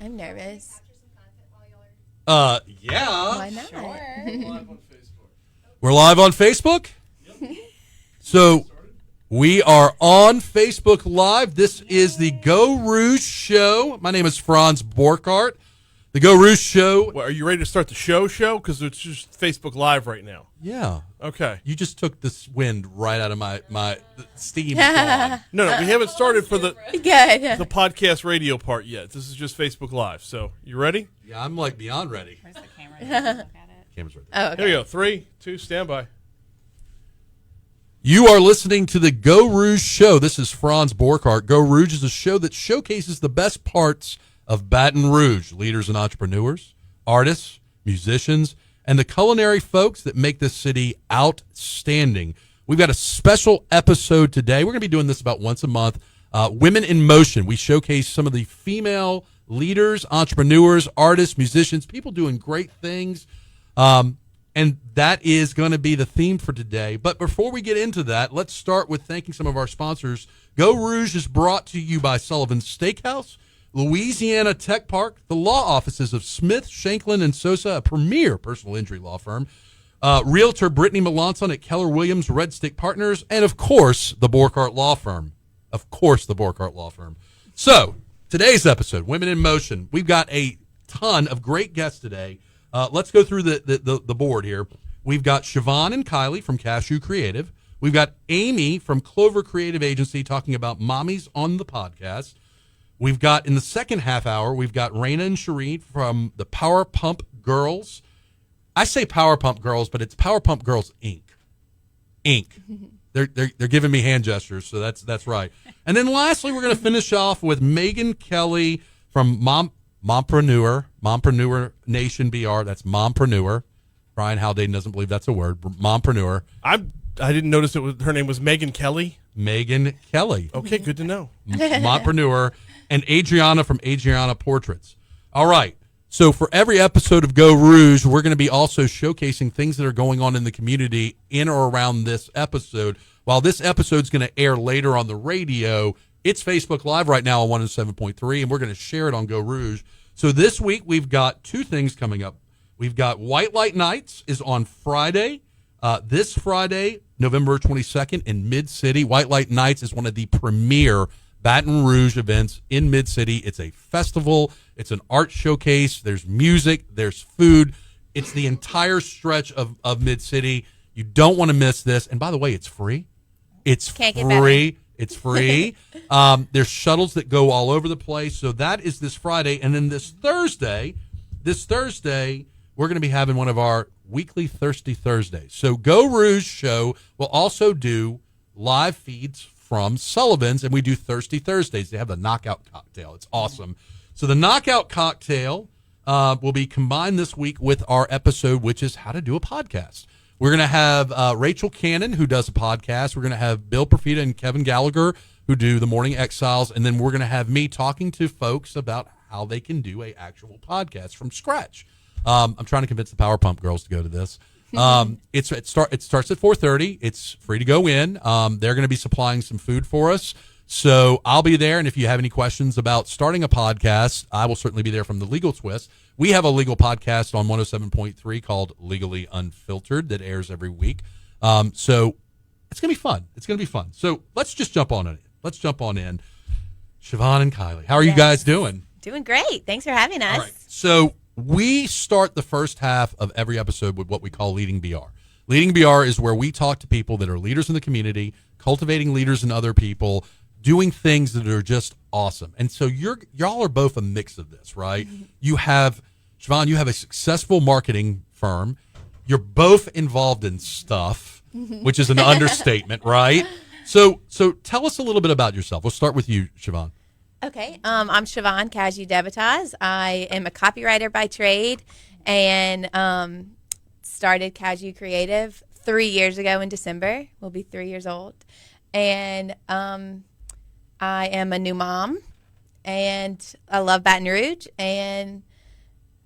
I'm nervous. Yeah. Why not? Sure. We're live on Facebook? So we are on Facebook Live. This is the Geaux Rouge Show. My name is Franz Borghardt. The Geaux Rouge Show. Well, are you ready to start the show? Because it's just Facebook Live right now. Yeah. Okay. You just took this wind right out of my steam. Gone. No, we haven't started for the Good. podcast radio part yet. This is just Facebook Live. So, you ready? Yeah, I'm like beyond ready. Where's the camera? Look at it. Camera's right there. Oh, okay. Here we go. 3, 2, stand by. You are listening to the Geaux Rouge Show. This is Franz Borghardt. Geaux Rouge is a show that showcases the best parts of Baton Rouge, leaders and entrepreneurs, artists, musicians, and the culinary folks that make this city outstanding. We've got a special episode today. We're going to be doing this about once a month. Women in Motion. We showcase some of the female leaders, entrepreneurs, artists, musicians, people doing great things. And that is going to be the theme for today. But before we get into that, let's start with thanking some of our sponsors. Geaux Rouge is brought to you by Sullivan's Steakhouse, Louisiana Tech Park, the law offices of Smith, Shanklin, and Sosa, a premier personal injury law firm, Realtor Brittany Melanson at Keller Williams Red Stick Partners, and, of course, the Borghardt Law Firm. So, today's episode, Women in Motion. We've got a ton of great guests today. Let's go through the board here. We've got Chavanne and Kylee from Cazayoux Creative. We've got Amy from Clover Creative Agency talking about Mommies on the podcast. We've got, in the second half hour, we've got Raina and Shereen from the Power Pump Girls. I say Power Pump Girls, but it's Power Pump Girls Inc. They're giving me hand gestures, so that's right. And then lastly, we're going to finish off with Megan Kelly from Mompreneur Nation BR. That's Mompreneur. Brian Haldane doesn't believe that's a word. Mompreneur. I didn't notice her name was Megan Kelly. Megan Kelly. Okay, good to know. Mompreneur. And Adriana from Adriana Portraits. All right. So for every episode of Geaux Rouge, we're going to be also showcasing things that are going on in the community in or around this episode. While this episode's going to air later on the radio, it's Facebook Live right now on 107.3, and we're going to share it on Geaux Rouge. So this week, we've got two things coming up. We've got White Light Nights is on Friday. This Friday, November 22nd in Mid-City. White Light Nights is one of the premier Baton Rouge events in Mid-City. It's a festival. It's an art showcase. There's music. There's food. It's the entire stretch of Mid-City. You don't want to miss this. And by the way, it's free. It's free. It's free. There's shuttles that go all over the place. So that is this Friday. And then this Thursday, we're going to be having one of our weekly Thirsty Thursdays. So Geaux Rouge Show will also do live feeds from Sullivan's, and we do Thirsty Thursdays. They have the Knockout Cocktail. It's awesome. So the Knockout Cocktail will be combined this week with our episode, which is how to do a podcast. We're going to have Rachel Cannon, who does a podcast. We're going to have Bill Profita and Kevin Gallagher, who do the Morning Exiles. And then we're going to have me talking to folks about how they can do a actual podcast from scratch. I'm trying to convince the Power Pump girls to go to this. It starts at 4:30. It's free to go in. They're going to be supplying some food for us. So I'll be there. And if you have any questions about starting a podcast, I will certainly be there from the Legal Twist. We have a legal podcast on 107.3 called Legally Unfiltered that airs every week. So it's going to be fun. So let's just jump on it. Let's jump on in. Chavanne and Kylee, how are you guys doing? Doing great. Thanks for having us. All right. So we start the first half of every episode with what we call Leading BR. Leading BR is where we talk to people that are leaders in the community, cultivating leaders in other people, doing things that are just awesome. And so y'all are both a mix of this, right? Mm-hmm. You have, Chavanne, you have a successful marketing firm. You're both involved in stuff, which is an understatement, right? So tell us a little bit about yourself. We'll start with you, Chavanne. Okay. I'm Chavanne Cazayoux Creative. I am a copywriter by trade and started Cazayoux Creative 3 years ago in December. We'll be 3 years old. And I am a new mom, and I love Baton Rouge and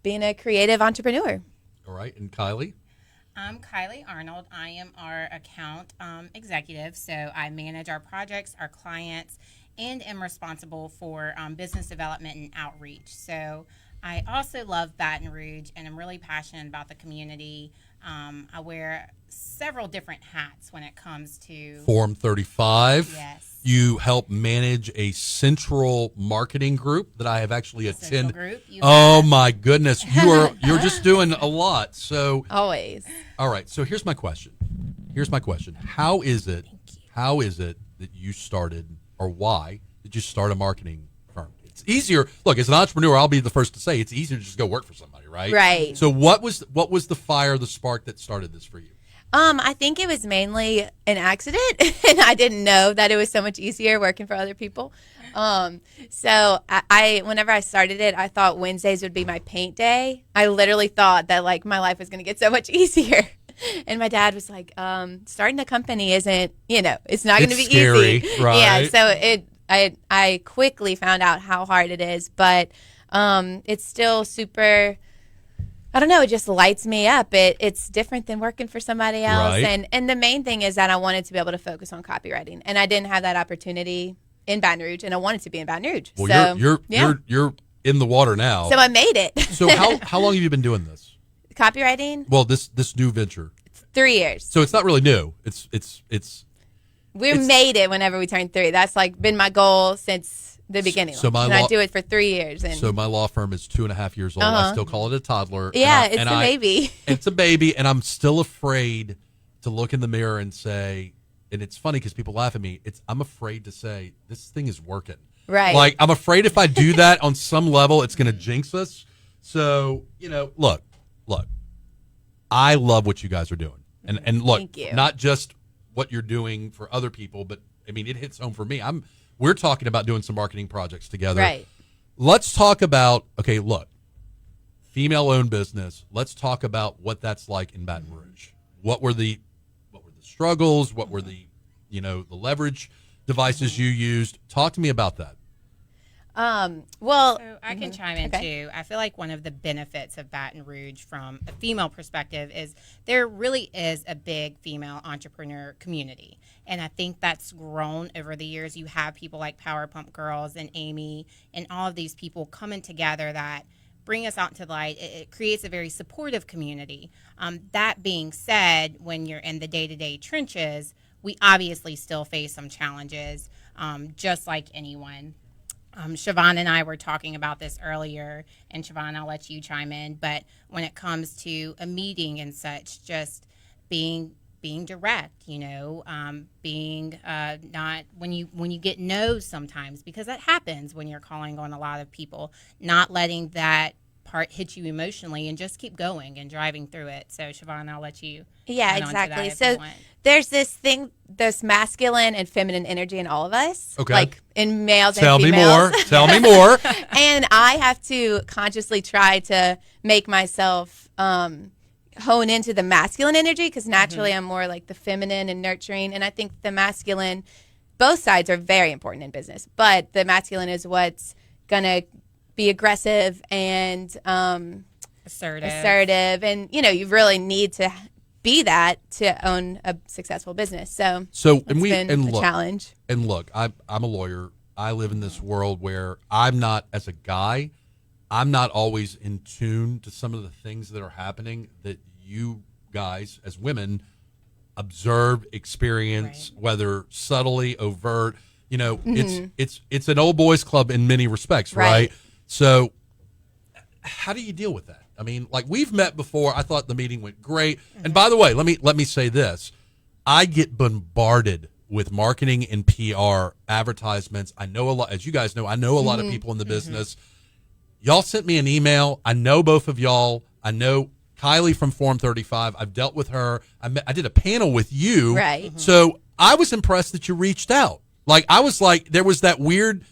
being a creative entrepreneur. All right. And Kylee? I'm Kylee Arnold. I am our account executive, so I manage our projects, our clients, and am responsible for business development and outreach. So I also love Baton Rouge, and I'm really passionate about the community. I wear several different hats when it comes to Form 35. Yes. You help manage a central marketing group that I have actually attended. Group. Oh my goodness, you're just doing a lot. So Always. all right. So here's my question. How is it that you started, or why did you start a marketing firm? It's easier. Look, as an entrepreneur, I'll be the first to say it's easier to just go work for somebody, right? Right. So what was the fire, the spark that started this for you? I think it was mainly an accident, and I didn't know that it was so much easier working for other people. So I whenever I started it, I thought Wednesdays would be my paint day. I literally thought that like my life was going to get so much easier. And my dad was like, starting a company isn't, it's not going to be scary, easy. right? Yeah. So I quickly found out how hard it is, but it's still super. I don't know. It just lights me up. It's different than working for somebody else. Right. And the main thing is that I wanted to be able to focus on copywriting, and I didn't have that opportunity in Baton Rouge, and I wanted to be in Baton Rouge. Well, So you're in the water now. So I made it. So how long have you been doing this? Copywriting, Well, this new venture. 3 years. So it's not really new. It's We made it whenever we turned 3. That's like been my goal since the beginning. So and I do it for 3 years. And so my law firm is 2.5 years old. I still call it a toddler. yeah, it's a baby. It's a baby, and I'm still afraid to look in the mirror and say. And it's funny because people laugh at me. I'm afraid to say this thing is working. Right. Like I'm afraid if I do that on some level, it's going to jinx us. So look. I love what you guys are doing, and look, Thank you. not just what you're doing for other people, but I mean it hits home for me. We're talking about doing some marketing projects together. Right. Let's talk about female-owned business. Let's talk about what that's like in Baton Rouge. What were the struggles? What were the leverage devices you used? Talk to me about that. Well, So I can chime in too. I feel like one of the benefits of Baton Rouge from a female perspective is there really is a big female entrepreneur community. And I think that's grown over the years. You have people like Power Pump Girls and Amy and all of these people coming together that bring us out into the light. It creates a very supportive community. That being said, when you're in the day-to-day trenches, we obviously still face some challenges, just like anyone. Chavanne and I were talking about this earlier, and Chavanne, I'll let you chime in. But when it comes to a meeting and such, just being direct, being not when you get no's sometimes, because that happens when you're calling on a lot of people, not letting that part hit you emotionally and just keep going and driving through it. So Chavanne, I'll let you. yeah, exactly. So there's this thing, this masculine and feminine energy in all of us, Okay. like in males Tell and me females. more. Tell me more. And I have to consciously try to make myself hone into the masculine energy, because naturally I'm more like the feminine and nurturing. And I think the masculine, both sides are very important in business, but the masculine is what's going to be aggressive and assertive. And, you really need to be that to own a successful business. So it's been a challenge. And look, I'm a lawyer. I live in this world where I'm not, as a guy, I'm not always in tune to some of the things that are happening that you guys as women observe, experience, Right. whether subtly, overt. It's an old boys club in many respects, right? So how do you deal with that? I mean, like, we've met before. I thought the meeting went great. And by the way, let me say this. I get bombarded with marketing and PR advertisements. I know a lot, as you guys know, I know a lot of people in the business. Y'all sent me an email. I know both of y'all. I know Kylee from Form 35. I've dealt with her. I did a panel with you. Right. So I was impressed that you reached out. Like, I was like, there was that weird,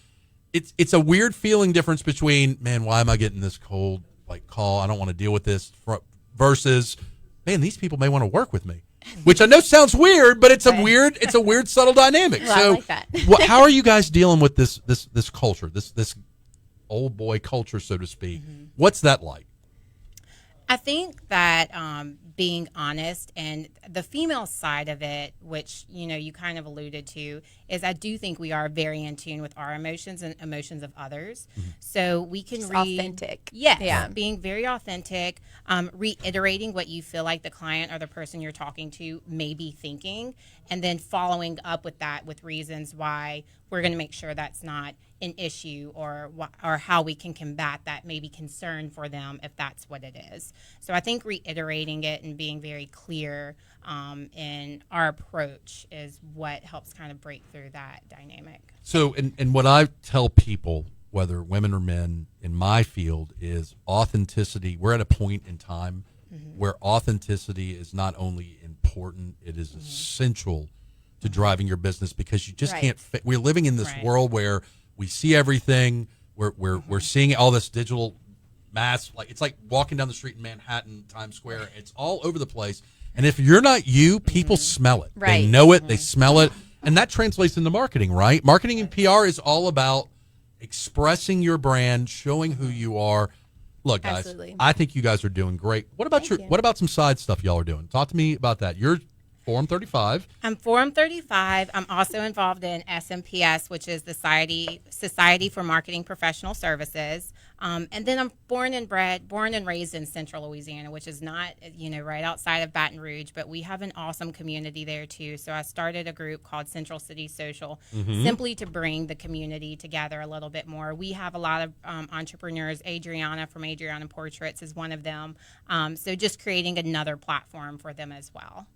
it's a weird feeling difference between, man, why am I getting this cold call? I don't want to deal with this, versus, man, these people may want to work with me. Which I know sounds weird, but it's a weird subtle dynamic. Well, so I like that. how are you guys dealing with this culture, this old boy culture, so to speak? What's that like? I think that being honest and the female side of it, which, you kind of alluded to, is I do think we are very in tune with our emotions and emotions of others. So we can Just read. authentic. Yes, Yeah. being very authentic, reiterating what you feel like the client or the person you're talking to may be thinking, and then following up with that with reasons why we're going to make sure that's not an issue or how we can combat that maybe concern for them if that's what it is. So I think reiterating it and being very clear in our approach is what helps kind of break through that dynamic. So, and what I tell people, whether women or men in my field, is authenticity. We're at a point in time where authenticity is not only important, it is essential to driving your business, because you just can't we're living in this world where we see everything. We're seeing all this digital mass. Like, it's like walking down the street in Manhattan, Times Square. It's all over the place. And if you're not you, people smell it. Right. They know it. They smell it. And that translates into marketing, right? Marketing and PR is all about expressing your brand, showing who you are. Look, guys, Absolutely. I think you guys are doing great. What about what about some side stuff y'all are doing? Talk to me about that. You're Forum 35. I'm Forum 35. I'm also involved in SMPS, which is the Society for Marketing Professional Services. And then I'm born and raised in Central Louisiana, which is not, right outside of Baton Rouge, but we have an awesome community there too. So I started a group called Central City Social, simply to bring the community together a little bit more. We have a lot of entrepreneurs. Adriana from Adriana Portraits is one of them. So just creating another platform for them as well.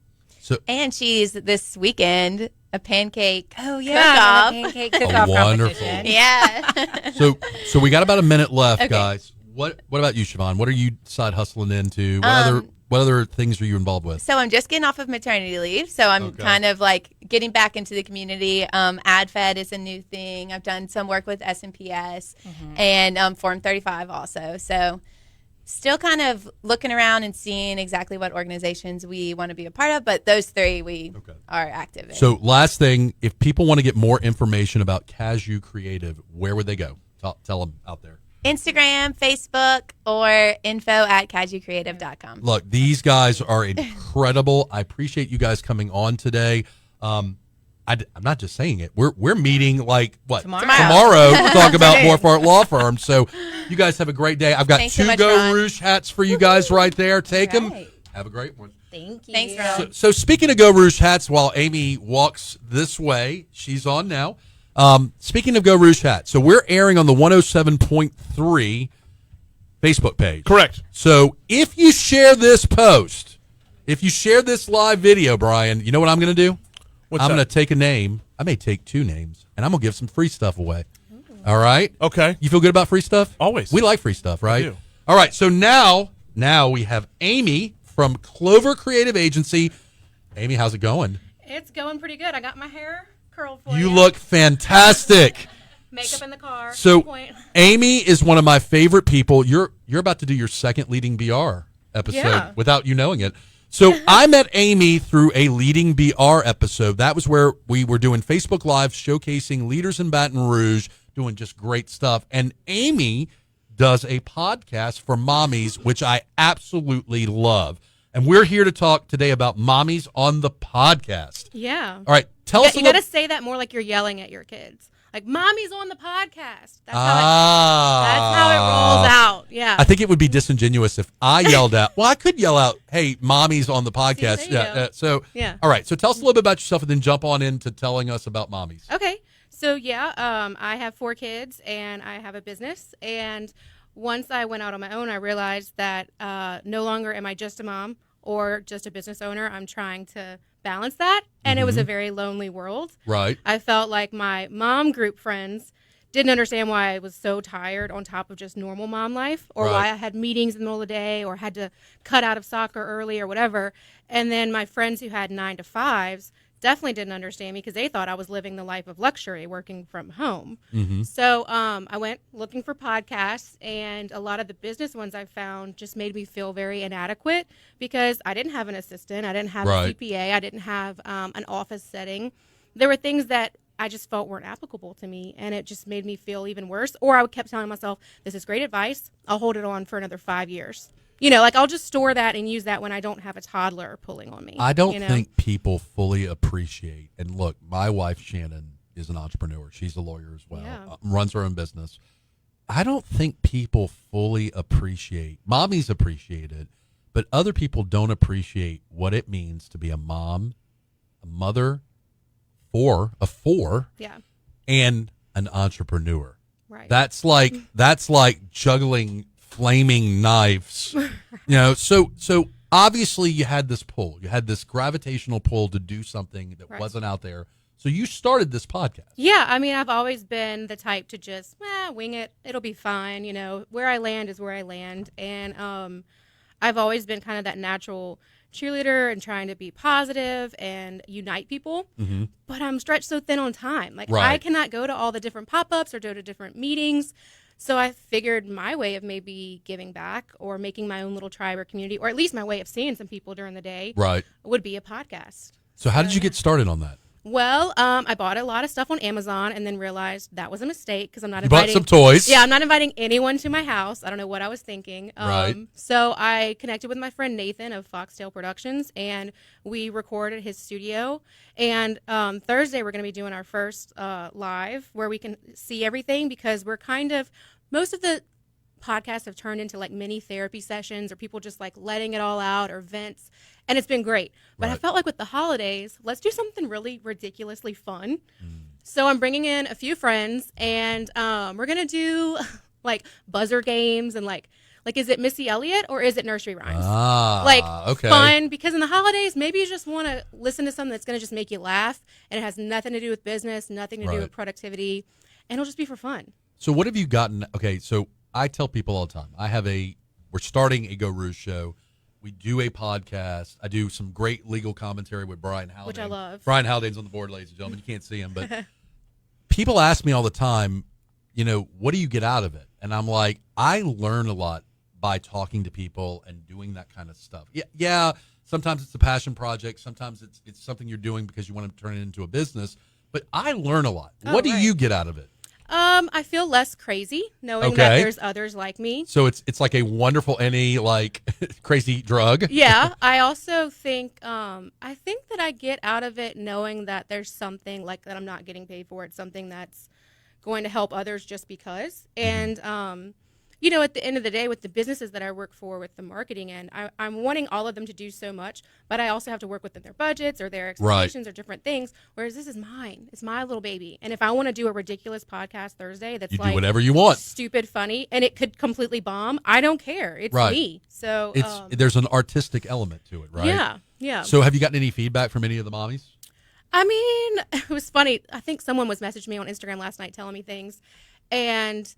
And she's this weekend a pancake cook-off. Pancake cook-off wonderful. competition. Yeah. So we got about a minute left, Okay. guys. What about you, Chavanne? What are you side hustling into? What other things are you involved with? So I'm just getting off of maternity leave. So I'm kind of like getting back into the community. AdFed is a new thing. I've done some work with SMPS and Forum 35 also. So still kind of looking around and seeing exactly what organizations we want to be a part of. But those three we are active in. So last thing, if people want to get more information about Cazayoux Creative, where would they go? Tell them out there. Instagram, Facebook, or info@cazayouxcreative.com. Look, these guys are incredible. I appreciate you guys coming on today. I'm not just saying it. We're meeting tomorrow to talk about more for our law firm. So you guys have a great day. I've got Thanks so two much, Geaux Ron. Rouge hats for you guys right there. Take them. Right. Have a great one. Thank you. Thanks, Ron. So speaking of Geaux Rouge hats, while Amy walks this way, she's on now. Speaking of Geaux Rouge hats, so we're airing on the 107.3 Facebook page. Correct. So if you share this post, if you share this live video, Brian, you know what I'm going to do? What's I'm that? going to take a name. I may take two names, and I'm going to give some free stuff away. All right? Okay. You feel good about free stuff? Always. We like free stuff, right? do. All right. So now we have Amy from Clover Creative Agency. Amy, how's it going? It's going pretty good. I got my hair curled for you. You look fantastic. Makeup in the car. So Point. Amy is one of my favorite people. You're about to do your second Leading BR episode Yeah. without you knowing it. So I met Amy through a Leading BR episode. That was where we were doing Facebook Live showcasing leaders in Baton Rouge, doing just great stuff. And Amy does a podcast for mommies, which I absolutely love. And we're here to talk today about mommies on the podcast. Yeah. All right, tell us a You little. got to say that more like you're yelling at your kids. Like, Mommy's on the podcast. That's Ah. how it rolls out. Yeah. I think it would be disingenuous if I yelled out. Well, I could yell out, "Hey, mommy's on the podcast." there you go. So, Yeah. All right. So, tell us a little bit about yourself, and then jump on into telling us about mommies. Okay. So, I have 4 kids, and I have a business. And once I went out on my own, I realized that no longer am I just a mom or just a business owner. I'm trying to balance that. And it was a very lonely world. Right. I felt like my mom group friends didn't understand why I was so tired on top of just normal mom life, or Right. why I had meetings in the middle of the day or had to cut out of soccer early or whatever. And then my friends who had 9 to 5s definitely didn't understand me because they thought I was living the life of luxury working from home. So I went looking for podcasts, and a lot of the business ones I found just made me feel very inadequate because I didn't have an assistant, I didn't have Right. a CPA, I didn't have an office setting. There were things that I just felt weren't applicable to me, and it just made me feel even worse. Or I kept telling myself, this is great advice, I'll hold it on for another 5 years. like I'll just store that and use that when I don't have a toddler pulling on me. I don't think people fully appreciate, and look, my wife Shannon is an entrepreneur. She's a lawyer as well, Yeah. Runs her own business. I don't think people fully appreciate, mommies appreciate it, but other people don't appreciate what it means to be a mom, a mother, a four, Yeah. and an entrepreneur. Right. That's like juggling flaming knives. So obviously you had this pull. You had this gravitational pull to do something that Right. wasn't out there. So you started this podcast. Yeah, I mean, I've always been the type to just wing it. It'll be fine. Where I land is where I land. And I've always been kind of that natural cheerleader and trying to be positive and unite people. Mm-hmm. But I'm stretched so thin on time. Like, Right. I cannot go to all the different pop-ups or go to different meetings. So I figured my way of maybe giving back or making my own little tribe or community, or at least my way of seeing some people during the day, Right. would be a podcast. So how did you get started on that? Well, I bought a lot of stuff on Amazon and then realized that was a mistake because I'm not You bought inviting. some toys. Yeah, I'm not inviting anyone to my house. I don't know what I was thinking. Right. So I connected with my friend Nathan of Foxtail Productions, and we recorded his studio. And Thursday we're going to be doing our first live where we can see everything, because we're most of the podcasts have turned into like mini therapy sessions or people just like letting it all out or vents, and it's been great. But I Right. felt like with the holidays, let's do something really ridiculously fun. So I'm bringing in a few friends, and we're gonna do like buzzer games and like is it Missy Elliott or is it nursery rhymes? Okay. Fun, because in the holidays maybe you just want to listen to something that's gonna just make you laugh, and it has nothing to do with business, nothing to do Right. with productivity, and it'll just be for fun. So what have you gotten? Okay, so I tell people all the time, we're starting a Go Rouge show. We do a podcast. I do some great legal commentary with Brian Haldane. Which I love. Brian Haldane's on the board, ladies and gentlemen. You can't see him, but people ask me all the time, what do you get out of it? And I'm like, I learn a lot by talking to people and doing that kind of stuff. Yeah. Sometimes it's a passion project. Sometimes it's something you're doing because you want to turn it into a business. But I learn a lot. Oh, What do right. you get out of it? I feel less crazy knowing Okay. that there's others like me. So it's like a wonderful crazy drug. Yeah, I also think that I get out of it knowing that there's something like that I'm not getting paid for. It's something that's going to help others just because. And at the end of the day, with the businesses that I work for with the marketing end, I'm wanting all of them to do so much, but I also have to work within their budgets or their expectations or different things. Whereas this is mine. It's my little baby. And if I want to do a ridiculous podcast Thursday that's You do like whatever you want. stupid funny and it could completely bomb, I don't care. It's Right. me. So There's an artistic element to it, right? Yeah. So have you gotten any feedback from any of the mommies? I mean, it was funny. I think someone was messaging me on Instagram last night telling me things, and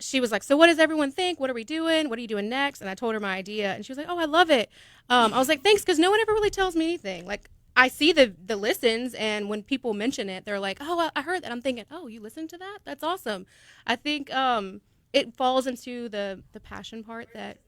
she was like, so what does everyone think? What are we doing? What are you doing next? And I told her my idea, and she was like, oh, I love it. I was like, thanks, because no one ever really tells me anything. Like, I see the listens, and when people mention it, they're like, oh, I heard that. I'm thinking, oh, you listened to that? That's awesome. I think it falls into the passion part that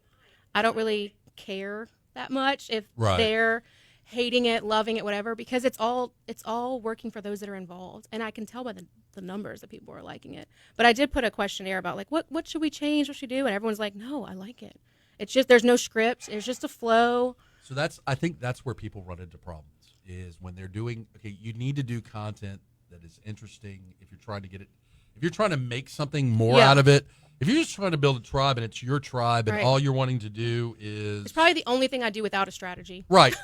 I don't really care that much if Right. they're hating it, loving it, whatever, because it's all working for those that are involved. And I can tell by the numbers that people are liking it. But I did put a questionnaire about like what should we change, what should we do? And everyone's like, no, I like it. It's just there's no script, it's just a flow. So I think that's where people run into problems is when they're doing, okay, you need to do content that is interesting if you're trying to get it, if you're trying to make something more Yeah. out of it. If you're just trying to build a tribe and it's your tribe and Right. all you're wanting to do is It's probably the only thing I do without a strategy. right.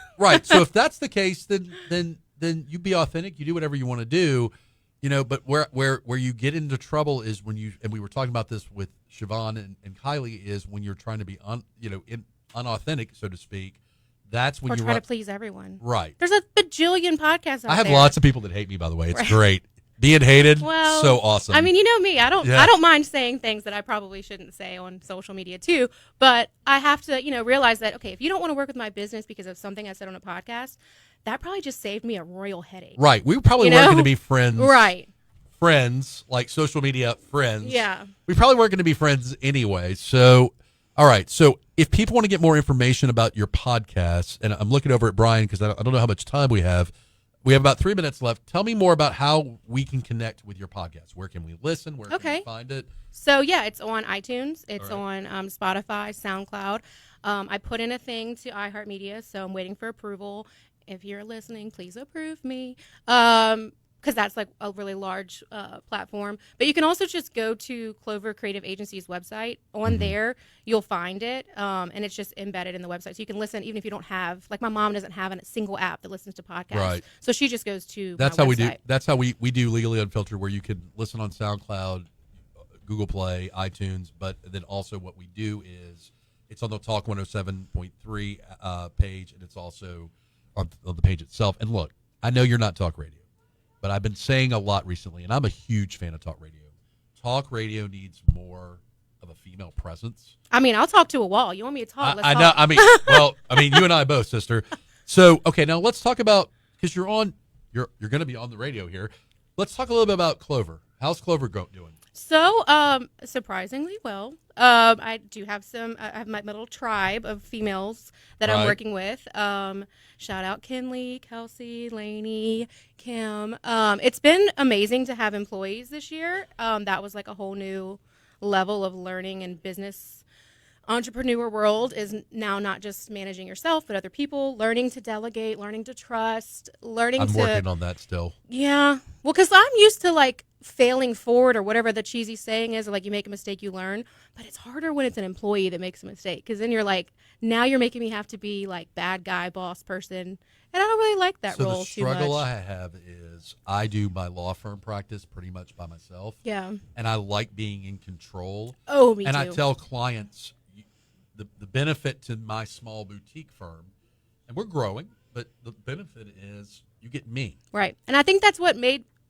So if that's the case, then you be authentic. You do whatever you want to do, But where you get into trouble is when and we were talking about this with Chavanne and Kylee, is when you're trying to be unauthentic, so to speak. That's when Or you try to please everyone. right. There's a bajillion podcasts out I have there. lots of people that hate me. By the way, it's Right. great. Being hated, Well, so awesome. I mean, you know me. I Yeah. don't mind saying things that I probably shouldn't say on social media too. But I have to, realize that okay, if you don't want to work with my business because of something I said on a podcast, that probably just saved me a royal headache. right. We probably You weren't know? going to be friends. Right. Friends, like social media friends. Yeah. We probably weren't going to be friends anyway. So, all right. So, if people want to get more information about your podcast, and I'm looking over at Brian because I don't know how much time we have. We have about 3 minutes left. Tell me more about how we can connect with your podcast. Where can we listen? Where can we Okay. find it? So yeah, it's on iTunes. It's All on Spotify, SoundCloud. I put in a thing to iHeartMedia, so I'm waiting for approval. If you're listening, please approve me. Because that's like a really large platform. But you can also just go to Clover Creative Agency's website. On there, you'll find it, and it's just embedded in the website. So you can listen even if you don't have, like my mom doesn't have a single app that listens to podcasts. Right. So she just goes to That's my how website. we do. That's how we do Legally Unfiltered, where you can listen on SoundCloud, Google Play, iTunes. But then also what we do is it's on the Talk 107.3 page, and it's also on the page itself. And look, I know you're not talk radio, but I've been saying a lot recently, and I'm a huge fan of talk radio. Talk radio needs more of a female presence. I mean, I'll talk to a wall. You want me to talk? Let's I talk. know. I mean, you and I both, sister. So, okay, now let's talk about, because you're going to be on the radio here. Let's talk a little bit about Clover. How's Clover doing? So, surprisingly well. I do have I have my little tribe of females that I'm working with. Shout out Kylee, Kelsey, Lainey, Kim. It's been amazing to have employees this year. That was like a whole new level of learning and business. Entrepreneur world is now not just managing yourself, but other people, learning to delegate, learning to trust, learning I'm working on that still. Yeah. Well, because I'm used to like failing forward or whatever the cheesy saying is, like you make a mistake, you learn. But it's harder when it's an employee that makes a mistake, because then you're like, now you're making me have to be like bad guy, boss person. And I don't really like that role too much. So the struggle I have is I do my law firm practice pretty much by myself. Yeah. And I like being in control. Oh, me and too. I tell clients the benefit to my small boutique firm, and we're growing, but the benefit is you get me. Right. And I think that's what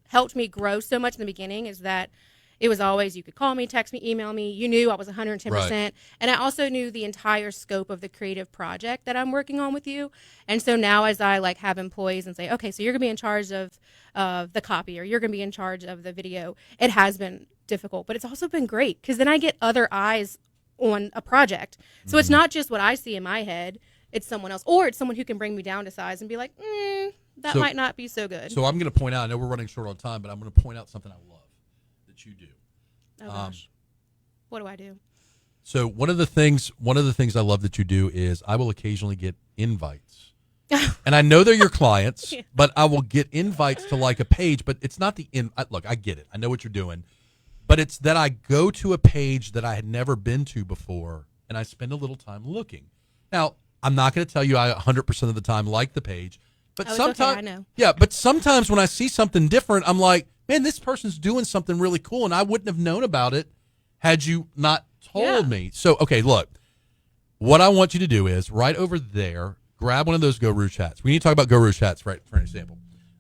helped me grow so much in the beginning, is that it was always, you could call me, text me, email me. You knew I was 110%. Right. And I also knew the entire scope of the creative project that I'm working on with you. And so now as I like have employees and say, okay, so you're going to be in charge of the copy, or you're going to be in charge of the video, it has been difficult, but it's also been great, because then I get other eyes on a project. So it's not just what I see in my head. It's someone else, or it's someone who can bring me down to size and be like, that might not be so good. So I'm going to point out, I know we're running short on time, but I'm going to point out something I love that you do. Oh gosh. What do I do? So one of the things I love that you do is I will occasionally get invites. And I know they're your clients, but I will get invites to like a page, but it's not look, I get it. I know what you're doing. But it's that I go to a page that I had never been to before, and I spend a little time looking. Now, I'm not going to tell you I 100% of the time like the page, but sometimes, okay, I know. Yeah, but sometimes when I see something different, I'm like, man, this person's doing something really cool, and I wouldn't have known about it had you not told me. So, okay, look, what I want you to do is right over there, grab one of those Geaux Rouge hats. We need to talk about Geaux Rouge hats, right, for an example.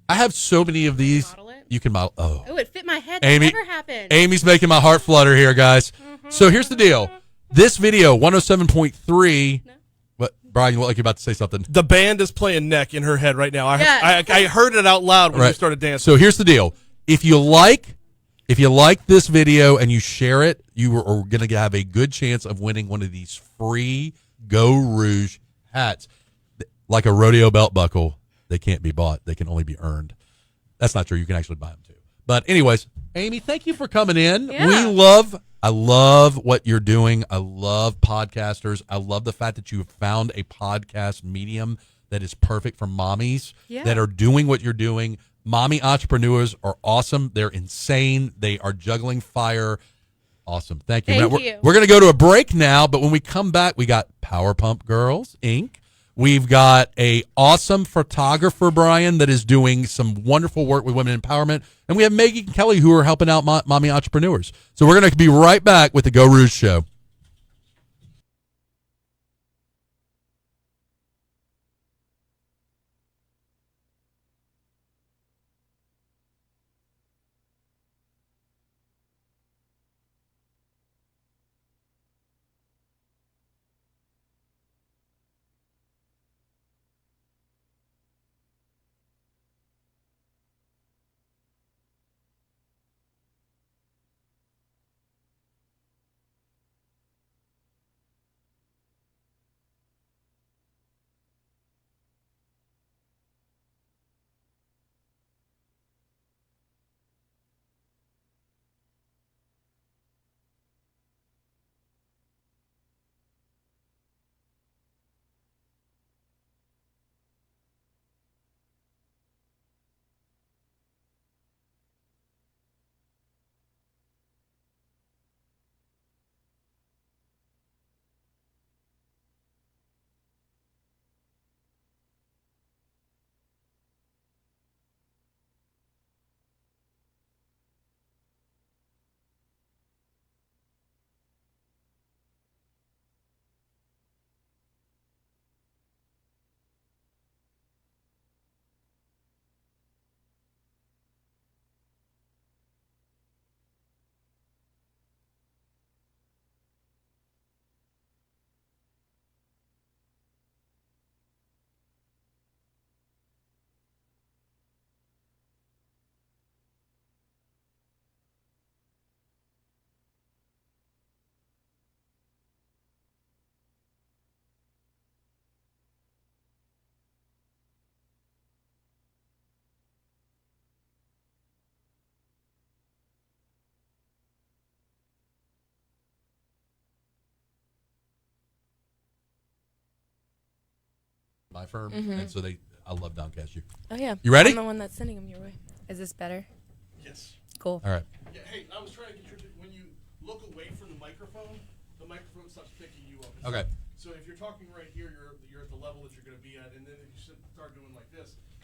I have so many of these. Model it? You can model. Oh, it fit my head. Amy, That never happened. Amy's making my heart flutter here, guys. So here's the deal. This video, 107.3. What, Brian, you look like you're about to say something. The band is playing neck in her head right now. I heard it out loud when you started dancing. So here's the deal. If you like this video and you share it, you are going to have a good chance of winning one of these free Geaux Rouge hats. Like a rodeo belt buckle, they can't be bought. They can only be earned. That's not true. You can actually buy them too. But anyways, Amy, thank you for coming in. Yeah. I love what you're doing. I love podcasters. I love the fact that you have found a podcast medium that is perfect for mommies that are doing what you're doing. Mommy entrepreneurs are awesome. They're insane. They are juggling fire. Awesome. Thank you. Thank Now, you. We're going to go to a break now, but when we come back, we got Power Pump Girls, Inc. We've got a awesome photographer, Brian, that is doing some wonderful work with women empowerment. And we have Maggie and Kelly who are helping out mommy entrepreneurs. So we're going to be right back with the Geaux Rouge Show. my firm, and so I love Downcast You. Oh yeah. You ready? I'm the one that's sending them your way. Is this better? Yes. Cool. All right. Yeah, hey, I was trying to get you to, when you look away from the microphone stops picking you up. Okay. So if you're talking right here, you're at the level that you're going to be at, and then if you start doing like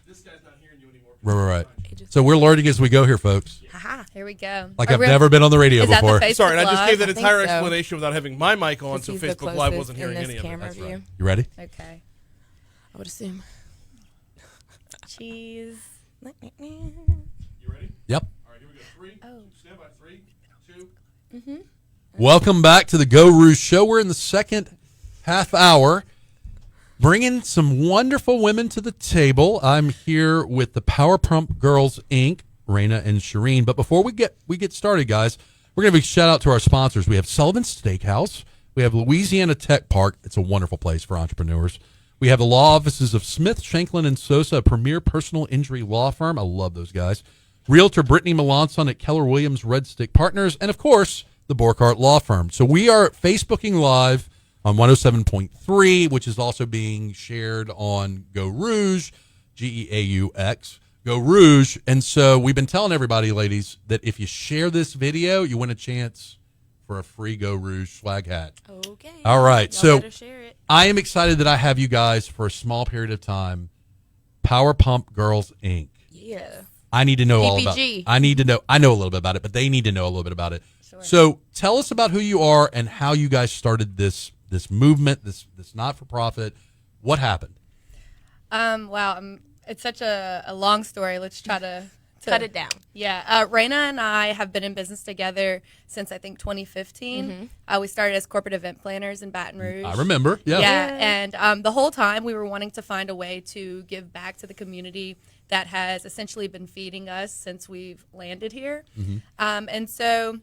this guy's not hearing you anymore. Right. So we're learning as we go here, folks. Haha. Here we go. Like I've never been on the radio Is that the before. Facebook Sorry, and I just Live? gave that I think entire so. explanation without having my mic on, so He's the Facebook Live closest wasn't hearing in any this of it. camera That's view. right. You ready? Okay. I would assume. Cheese. You ready? Yep. All right, here we go. 3. Oh. Stand by. 3, 2. Welcome back to the Geaux Rouge Show. We're in the second half hour, bringing some wonderful women to the table. I'm here with the Power Pump Girls Inc., Raina and Shireen. But before we get started, guys, we're going to give a shout out to our sponsors. We have Sullivan's Steakhouse. We have Louisiana Tech Park. It's a wonderful place for entrepreneurs. We have the law offices of Smith, Shanklin, and Sosa, a premier personal injury law firm. I love those guys. Realtor Brittany Melanson at Keller Williams Red Stick Partners. And, of course, the Borghardt Law Firm. So we are Facebooking live on 107.3, which is also being shared on Geaux Rouge, Geaux, Geaux Rouge. And so we've been telling everybody, ladies, that if you share this video, you win a chance for a free Geaux Rouge swag hat. Okay. All right. Y'all So better share it. I am excited that I have you guys for a small period of time. Power Pump Girls Inc. Yeah. I need to know all about PPG. it. I know a little bit about it, but they need to know a little bit about it. Sure. So tell us about who you are and how you guys started this movement, this not-for-profit. What happened? Wow. It's such a long story. Let's try to Cut it down. Yeah. Raina and I have been in business together since, I think, 2015. We started as corporate event planners in Baton Rouge. I remember. Yeah. Yeah, and the whole time we were wanting to find a way to give back to the community that has essentially been feeding us since we've landed here. And so,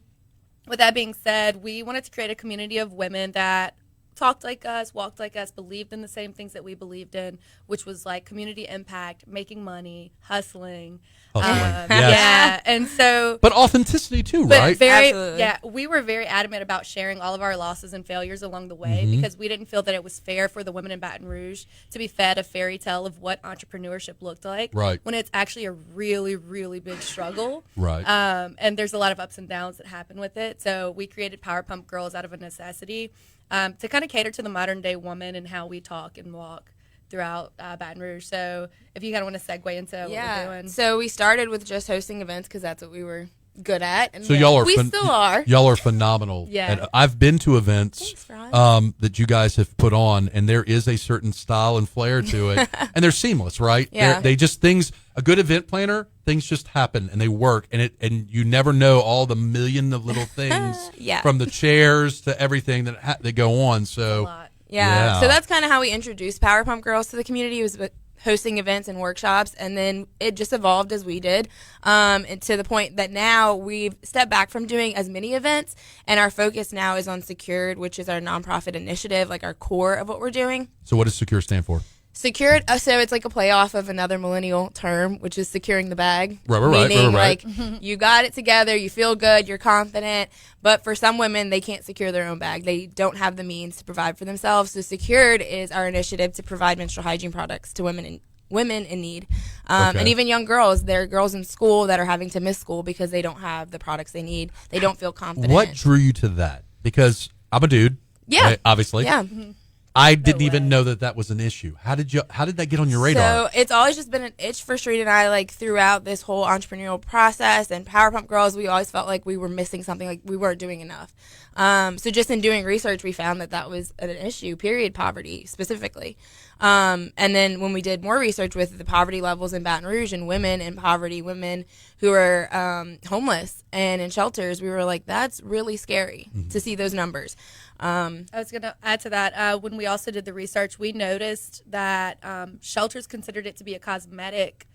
with that being said, we wanted to create a community of women that talked like us, walked like us, believed in the same things that we believed in, which was like community impact, making money, hustling. Yes. Yeah, and so... But authenticity too, But right? Absolutely. we were very adamant about sharing all of our losses and failures along the way because we didn't feel that it was fair for the women in Baton Rouge to be fed a fairy tale of what entrepreneurship looked like, Right. when it's actually a really, really big struggle. Right. And there's a lot of ups and downs that happen with it. So we created Power Pump Girls out of a necessity to kind of cater to the modern day woman and how we talk and walk throughout Baton Rouge. So if you kind of want to segue into what we're doing. So we started with just hosting events because that's what we were good at. And So y'all are we still are. Y'all are phenomenal. Yeah. And I've been to events Thanks, Franz. that you guys have put on, and there is a certain style and flair to it, and they're seamless, right? Yeah. They just things. A good event planner, things just happen and they work, and you never know all the million of little things Yeah. from the chairs to everything that go on. a So lot. Yeah. Yeah. So that's kind of how we introduced Power Pump Girls to the community, was hosting events and workshops, and then it just evolved as we did, and to the point that now we've stepped back from doing as many events, and our focus now is on Secured, which is our nonprofit initiative, like our core of what we're doing. So what does Secure stand for? Secured, so it's like a play off of another millennial term, which is securing the bag. Right. Meaning, like, you got it together, you feel good, you're confident. But for some women, they can't secure their own bag. They don't have the means to provide for themselves. So Secured is our initiative to provide menstrual hygiene products to women in need. Okay. And even young girls. There are girls in school that are having to miss school because they don't have the products they need. They don't feel confident. What drew you to that? Because I'm a dude. Yeah. Right, obviously. Yeah. I didn't even know that was an issue. How did that get on your radar? So it's always just been an itch for Street and I, like, throughout this whole entrepreneurial process. And Power Pump Girls, we always felt like we were missing something, like we weren't doing enough. So just in doing research, we found that was an issue, period, poverty specifically. And then when we did more research with the poverty levels in Baton Rouge and women in poverty, women who are homeless and in shelters, we were like, that's really scary to see those numbers. I was going to add to that. When we also did the research, we noticed that shelters considered it to be a cosmetic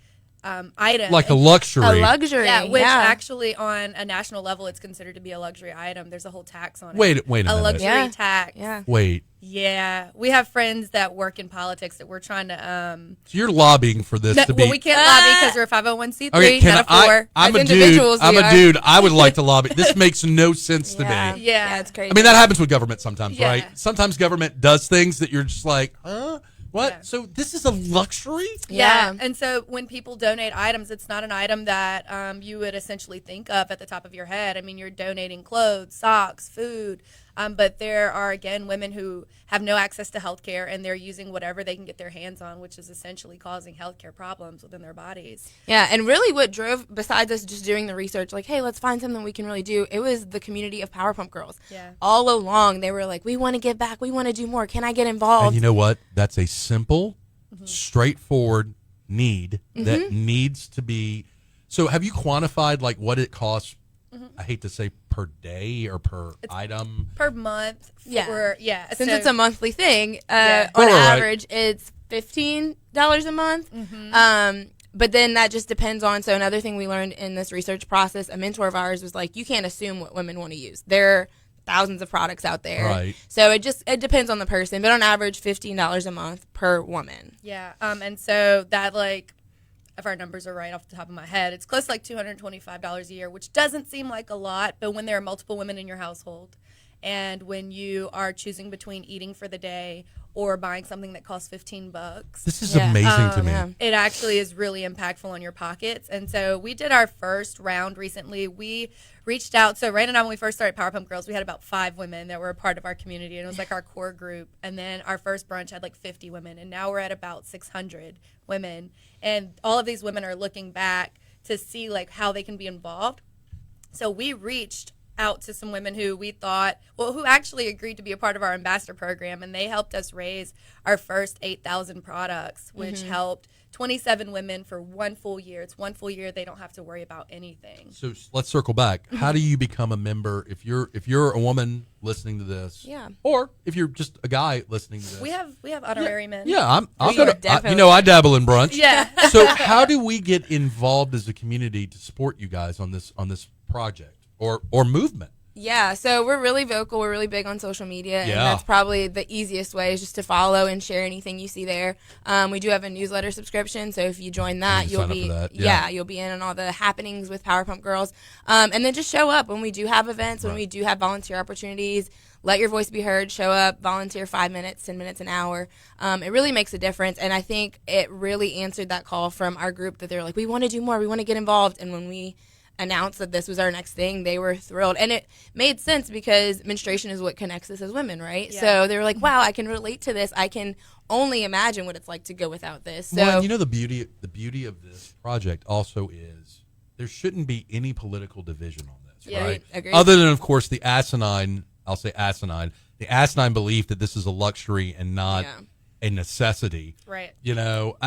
item. Like a luxury. A luxury. Yeah, which actually on a national level, it's considered to be a luxury item. There's a whole tax on it. Wait a A minute. luxury Yeah. tax. Yeah. Wait. Yeah. We have friends that work in politics that we're trying to... So you're lobbying for this to be. well, we can't lobby because we're a 501c3, Okay, not a 4. I'm a As dude. individuals, I'm we a are. dude. I would like to lobby. This makes no sense to Yeah. me. Yeah. It's crazy. I mean, that happens with government sometimes, Yeah. right? Sometimes government does things that you're just like, huh? What? Yeah. So this is a luxury? Yeah. And so when people donate items, it's not an item that you would essentially think of at the top of your head. I mean, you're donating clothes, socks, food. But there are, again, women who have no access to health care, and they're using whatever they can get their hands on, which is essentially causing health care problems within their bodies. Yeah, and really what drove, besides us just doing the research, like, hey, let's find something we can really do, it was the community of Power Pump Girls. Yeah. All along, they were like, we want to give back. We want to do more. Can I get involved? And you know what? That's a simple, straightforward need that needs to be. So have you quantified like what it costs? I hate to say per day or per item. Per month. Yeah. Since so- it's a monthly thing, Yeah. on Right. average, it's $15 a month. But then that just depends on. So another thing we learned in this research process, a mentor of ours was like, you can't assume what women want to use. There are thousands of products out there. Right. So it depends on the person. But on average, $15 a month per woman. Yeah. And so that, like, if our numbers are right off the top of my head, it's close to like $225 a year, which doesn't seem like a lot, but when there are multiple women in your household and when you are choosing between eating for the day or buying something that costs $15, This is amazing to me. Yeah. it actually is really impactful on your pockets. And so we did our first round recently. We reached out. So Rain and I, when we first started Power Pump Girls, we had about 5 women that were a part of our community, and it was like our core group. And then our first brunch had like 50 women, and now we're at about 600 women. And all of these women are looking back to see like how they can be involved. So we reached out to some women who we thought, who actually agreed to be a part of our ambassador program, and they helped us raise our first 8,000 products, which helped 27 women for 1 full year. It's 1 full year. They don't have to worry about anything. So let's circle back. How do you become a member if you're a woman listening to this? Yeah. Or if you're just a guy listening to this? We have honorary men. Yeah, I'm We gonna. would definitely- I dabble in brunch. Yeah. So how do we get involved as a community to support you guys on this project or movement? Yeah, so we're really vocal. We're really big on social media, and Yeah. that's probably the easiest way is just to follow and share anything you see there. We do have a newsletter subscription, so if you join that, you you'll sign up be for that, yeah. you'll be in on all the happenings with Power Pump Girls, and then just show up when we do have events, when we do have volunteer opportunities. Let your voice be heard. Show up, volunteer 5 minutes, 10 minutes, an hour. It really makes a difference, and I think it really answered that call from our group that they're like, we want to do more, we want to get involved, and when we announced that this was our next thing, they were thrilled. And it made sense because menstruation is what connects us as women, right? Yeah. So they were like, wow, I can relate to this. I can only imagine what it's like to go without this. So Well, and you know the beauty of this project also is there shouldn't be any political division on this, Yeah. right? Agreed. Other than of course the asinine belief that this is a luxury and not Yeah. a necessity. Right. You know,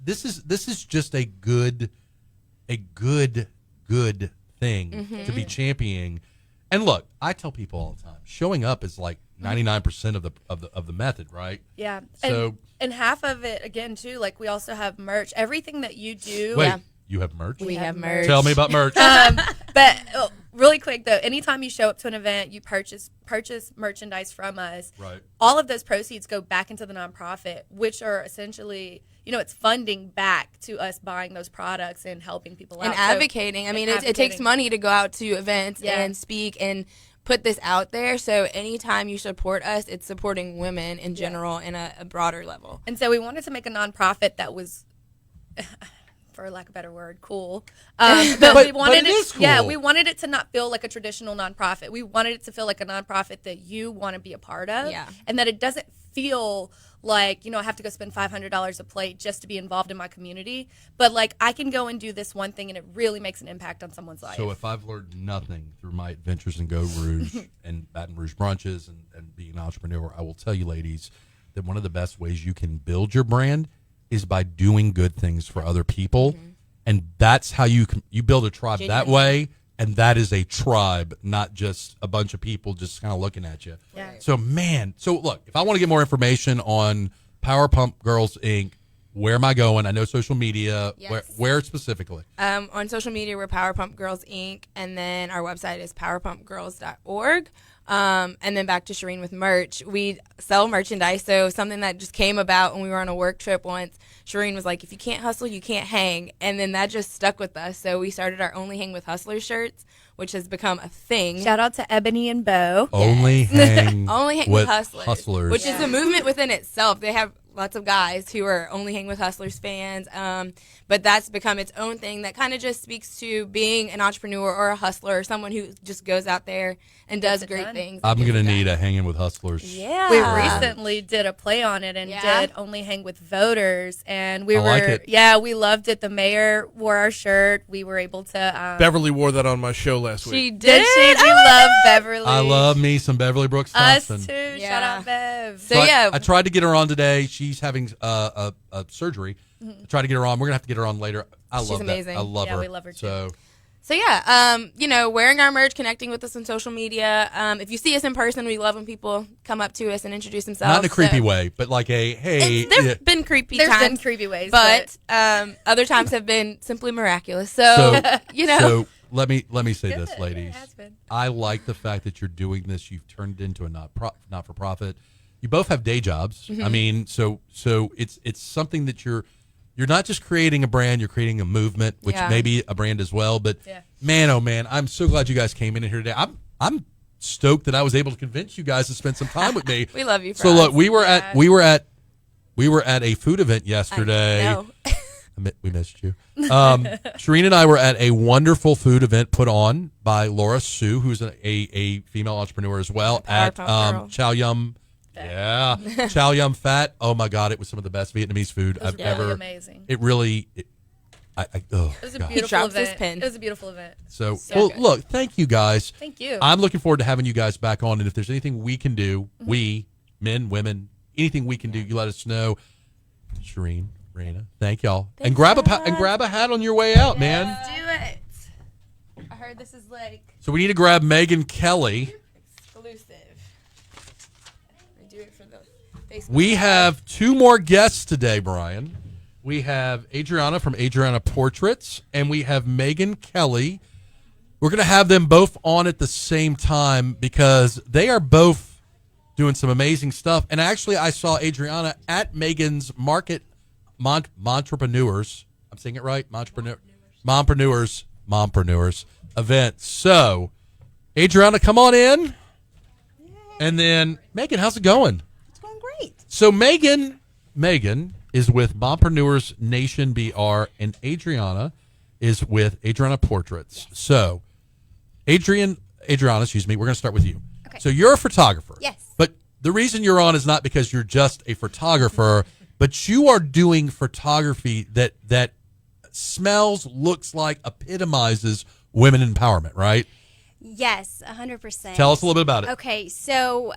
this is just a good thing to be championing. And look, I tell people all the time, showing up is like 99% of the method, right? Yeah. So- and half of it, again, too, like we also have merch. Everything that you do. Wait, Yeah. you have merch? we have merch. Tell me about merch. But really quick, though, anytime you show up to an event, you purchase merchandise from us. Right. All of those proceeds go back into the nonprofit, which are essentially, it's funding back to us buying those products and helping people and out. So- advocating. I mean, it takes advocating. money to go out to events Yeah. and speak and put this out there. So anytime you support us, it's supporting women in general in a broader level. And so we wanted to make a nonprofit that was, for lack of a better word, cool. But we wanted it is cool. Yeah, we wanted it to not feel like a traditional nonprofit. We wanted it to feel like a nonprofit that you want to be a part of. Yeah. And that it doesn't feel like, I have to go spend $500 a plate just to be involved in my community. But like I can go and do this one thing and it really makes an impact on someone's life. So if I've learned nothing through my adventures in Geaux Rouge and Baton Rouge brunches and being an entrepreneur, I will tell you, ladies, that one of the best ways you can build your brand is by doing good things for other people. And that's how you build a tribe that way. And that is a tribe, not just a bunch of people just kind of looking at you. Yeah. So, look, if I want to get more information on Power Pump Girls, Inc., where am I going? I know social media. Yes. Where specifically? On social media, we're Power Pump Girls Inc., and then our website is powerpumpgirls.org. And then back to Shireen with merch. We sell merchandise, so something that just came about when we were on a work trip once. Shireen was like, if you can't hustle, you can't hang. And then that just stuck with us. So we started our Only Hang with Hustlers shirts, which has become a thing. Shout out to Ebony and Bo. Only hang Only Hang with with Hustlers, hustlers. which is a movement within itself. They have lots of guys who are only Hang with Hustlers fans. But that's become its own thing that kind of just speaks to being an entrepreneur or a hustler or someone who just goes out there and does great things. I'm going to need a Hanging with Hustlers. Yeah. We recently did a play on it and did Only Hang with Voters, and we like it. we loved it. The mayor wore our shirt. We were able to. Beverly wore that on my show last week. She did. We love Beverly. I love me some Beverly Brooks us Thompson. too. Yeah. Shout out Bev. So yeah, I tried to get her on today. She's having a surgery. I tried to get her on. We're gonna have to get her on later. I She's love amazing. that. I love her. We love her too. So yeah, wearing our merch, connecting with us on social media. If you see us in person, we love when people come up to us and introduce themselves. Not in a creepy way, but like a hey. There's been creepy There's times. been creepy ways, but other times have been simply miraculous. So, So let me say this, Good. ladies. It has been. I like the fact that you're doing this. You've turned it into a not for profit. You both have day jobs. I mean, so it's something that you're not just creating a brand. You're creating a movement, which may be a brand as well. But man, oh man, I'm so glad you guys came in here today. I'm stoked that I was able to convince you guys to spend some time with me. we love you. So look, we were at a food event yesterday. I know. We missed you. Shereen and I were at a wonderful food event put on by Laura Sue, who's a female entrepreneur as well, at Chow Yum. Yeah, Chow Yum Fat. Oh my God, it was some of the best Vietnamese food I've ever. Amazing. It really. It was a He beautiful drops his event. pen. It was a beautiful event. So good. look, thank you guys. Thank you. I'm looking forward to having you guys back on, and if there's anything we can do, we men, women, anything we can do, you let us know. Shereen, Raina, thank y'all, and grab a hat on your way out, man. Let's do it. I heard this is like So we need to grab Megan Kelly. Exclusive. I do it for the Facebook. We have two more guests today, Brian. We have Adriana from Adriana Portraits, and we have Megan Kelly. We're going to have them both on at the same time because they are both doing some amazing stuff. And actually, I saw Adriana at Megan's Market Mompreneurs. I'm saying it right? Mompreneurs event. So, Adriana, come on in. And then, Megan, how's it going? It's going great. So, Megan is with Mompreneur Nation BR, and Adriana is with Adriana Portraits. So, Adriana, we're going to start with you. Okay. So, you're a photographer. Yes. But the reason you're on is not because you're just a photographer, but you are doing photography that smells, looks like, epitomizes women empowerment, right? Yes, 100%. Tell us a little bit about it. Okay, so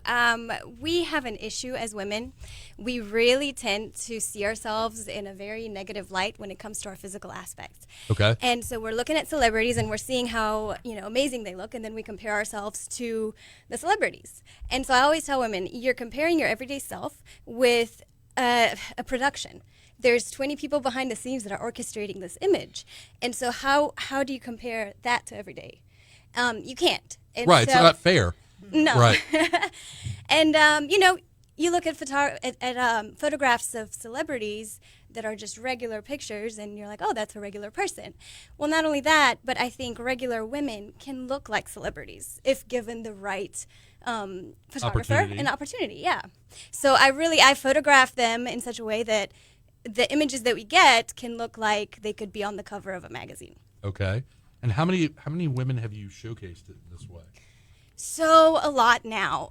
we have an issue as women. We really tend to see ourselves in a very negative light when it comes to our physical aspects. Okay. And so we're looking at celebrities and we're seeing how, amazing they look, and then we compare ourselves to the celebrities. And so I always tell women, you're comparing your everyday self with a production. There's 20 people behind the scenes that are orchestrating this image. And so how do you compare that to every day? You can't. And Right, it's so- not fair. No. Right. And, you look at photographs of celebrities that are just regular pictures, and you're like, oh, that's a regular person. Well, not only that, but I think regular women can look like celebrities if given the right photographer and opportunity. Yeah. So I photograph them in such a way that the images that we get can look like they could be on the cover of a magazine. Okay. And how many women have you showcased it in this way? So a lot now.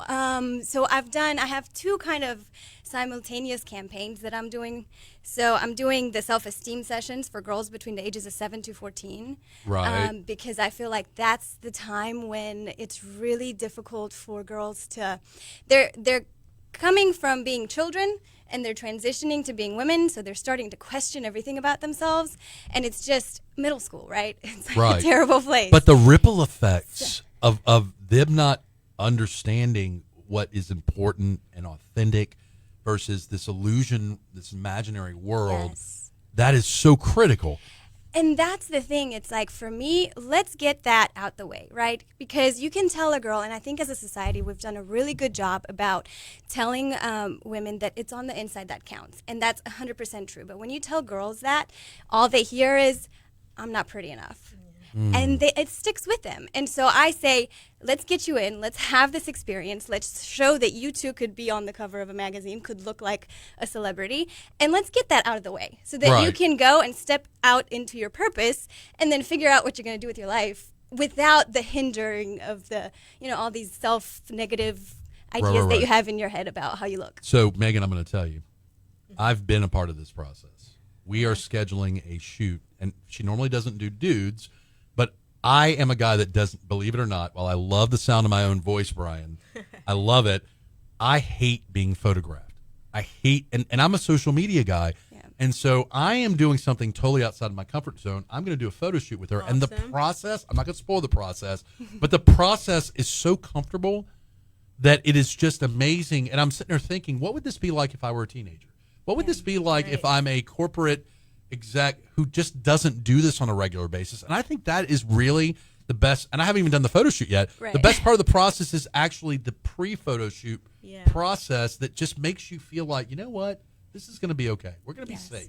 So I have two kind of simultaneous campaigns that I'm doing. So I'm doing the self-esteem sessions for girls between the ages of 7 to 14. Right. Because I feel like that's the time when it's really difficult for girls to, they're coming from being children and they're transitioning to being women, so they're starting to question everything about themselves, and it's just middle school, right? It's like a terrible place. But the ripple effects of them not understanding what is important and authentic versus this illusion, this imaginary world, that is so critical. And that's the thing. It's like, for me, let's get that out the way, right? Because you can tell a girl, and I think as a society, we've done a really good job about telling women that it's on the inside that counts. And that's 100% true. But when you tell girls that, all they hear is, I'm not pretty enough. and it sticks with them. And so I say, let's get you in. Let's have this experience. Let's show that you too could be on the cover of a magazine, could look like a celebrity, and let's get that out of the way so that you can go and step out into your purpose and then figure out what you're going to do with your life without the hindering of the, all these self-negative ideas that you have in your head about how you look. So, Megan, I'm going to tell you, I've been a part of this process. We are scheduling a shoot, and she normally doesn't do dudes, but I am a guy that doesn't, believe it or not, while I love the sound of my own voice, Brian, I love it, I hate being photographed. I hate, and I'm a social media guy, and so I am doing something totally outside of my comfort zone. I'm going to do a photo shoot with her, and the process, I'm not going to spoil the process, but the process is so comfortable that it is just amazing, and I'm sitting there thinking, what would this be like if I were a teenager? What would this be like if I'm a corporate exec who just doesn't do this on a regular basis? And I think that is really the best. And I haven't even done the photo shoot yet. Right. The best part of the process is actually the pre-photo shoot process that just makes you feel like, you know what, this is going to be okay. We're going to be safe,